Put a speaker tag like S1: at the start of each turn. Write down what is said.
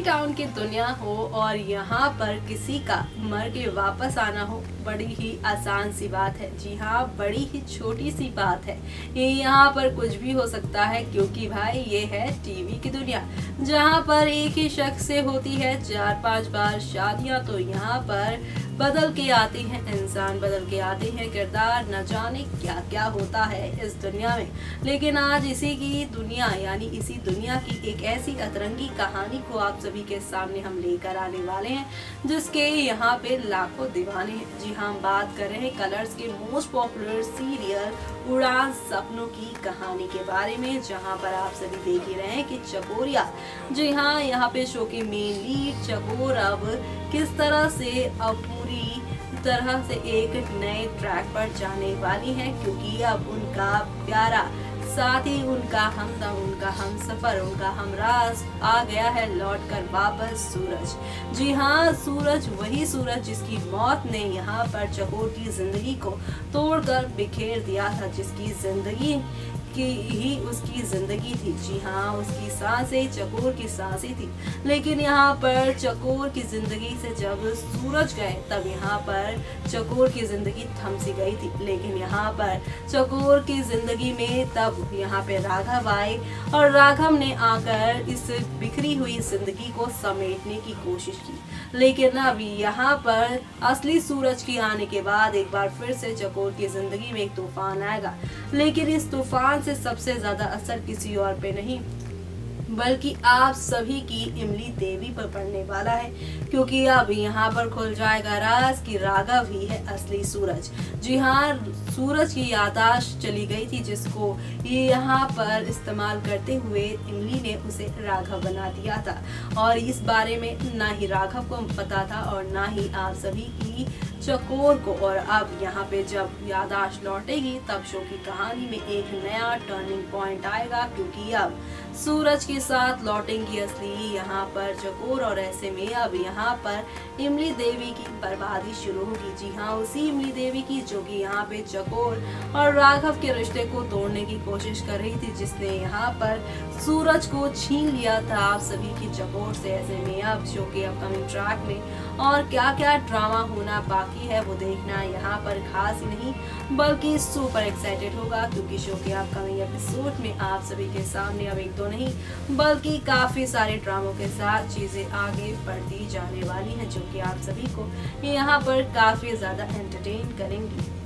S1: Town की दुनिया हो और यहाँ पर किसी का मर के वापस आना हो, बड़ी ही आसान सी बात है। जी हाँ, बड़ी ही छोटी सी बात है। ये यहाँ पर कुछ भी हो सकता है, क्योंकि भाई ये है टीवी की दुनिया, जहाँ पर एक ही शख्स से होती है 4-5 बार शादियाँ। तो यहाँ पर बदल के आते हैं इंसान, बदल के आते हैं किरदार, न जाने क्या क्या होता है इस दुनिया में। लेकिन आज इसी की दुनिया यानी इसी दुनिया की एक ऐसी अतरंगी कहानी को आप सभी के सामने हम लेकर आने वाले हैं, जिसके यहाँ पे लाखों दीवाने हैं। जी हाँ, हम बात कर रहे हैं कलर्स के मोस्ट पॉपुलर सीरियल उड़ान सपनों की कहानी के बारे में, जहाँ पर आप सभी देख ही रहे हैं कि चकोरिया, जी हाँ, यहाँ पे शो की मेन लीड चकोर अब किस तरह से अब पूरी तरह से एक नए ट्रैक पर जाने वाली है, क्योंकि अब उनका प्यारा साथी, उनका हमदम, उनका हमसफर, उनका हमराज आ गया है लौट कर वापस, सूरज। जी हाँ, सूरज, वही सूरज जिसकी मौत ने यहाँ पर चकोर की जिंदगी को तोड़कर बिखेर दिया था, जिसकी जिंदगी की ही उसकी जिंदगी थी। जी हाँ, उसकी सांसें चकोर की सांसें थी। लेकिन यहाँ पर चकोर की जिंदगी से जब सूरज गए, तब यहाँ पर चकोर की जिंदगी थम सी गई थी। लेकिन यहाँ पर चकोर की जिंदगी में तब यहाँ पे राघव आए, और राघव ने आकर इस बिखरी हुई जिंदगी को समेटने की कोशिश की। लेकिन अब यहाँ पर असली सूरज के आने के बाद एक बार फिर से चकोर की जिंदगी में एक तूफान आएगा। लेकिन इस तूफान से सबसे ज्यादा असर किसी और पे नहीं, बल्कि आप सभी की इमली देवी पर पड़ने वाला है, क्योंकि अब यहाँ पर खुल जाएगा राज कि राघव ही है असली सूरज। जी हाँ, सूरज की याददाश्त चली गई थी, जिसको ये यहाँ पर इस्तेमाल करते हुए इमली ने उसे राघव बना दिया था, और इस बारे में ना ही राघव को पता था और ना ही आप सभी की चकोर को। और अब यहाँ पे जब याददाश्त लौटेगी, तब शो की कहानी में एक नया टर्निंग पॉइंट आएगा, क्योंकि अब सूरज के साथ लौटेंगी असली यहाँ पर चकोर, और ऐसे में अब यहाँ पर इमली देवी की बर्बादी शुरू होगी। जी हाँ, उसी इमली देवी की जो कि यहाँ पे चकोर और राघव के रिश्ते को तोड़ने की कोशिश कर रही थी, जिसने यहाँ पर सूरज को छीन लिया था आप सभी की चकोर से। ऐसे में अब शो के अपकमिंग ट्रैक में और क्या क्या ड्रामा होना बाकी है, वो देखना यहाँ पर खास ही नहीं बल्कि सुपर एक्साइटेड होगा, क्योंकि शो के अपकमिंग एपिसोड में आप सभी के सामने अब एक दो नहीं बल्कि काफी सारे ड्रामों के साथ चीजें आगे बढ़ती जाने वाली हैं, जो कि आप सभी को यहाँ पर काफी ज्यादा एंटरटेन करेंगी।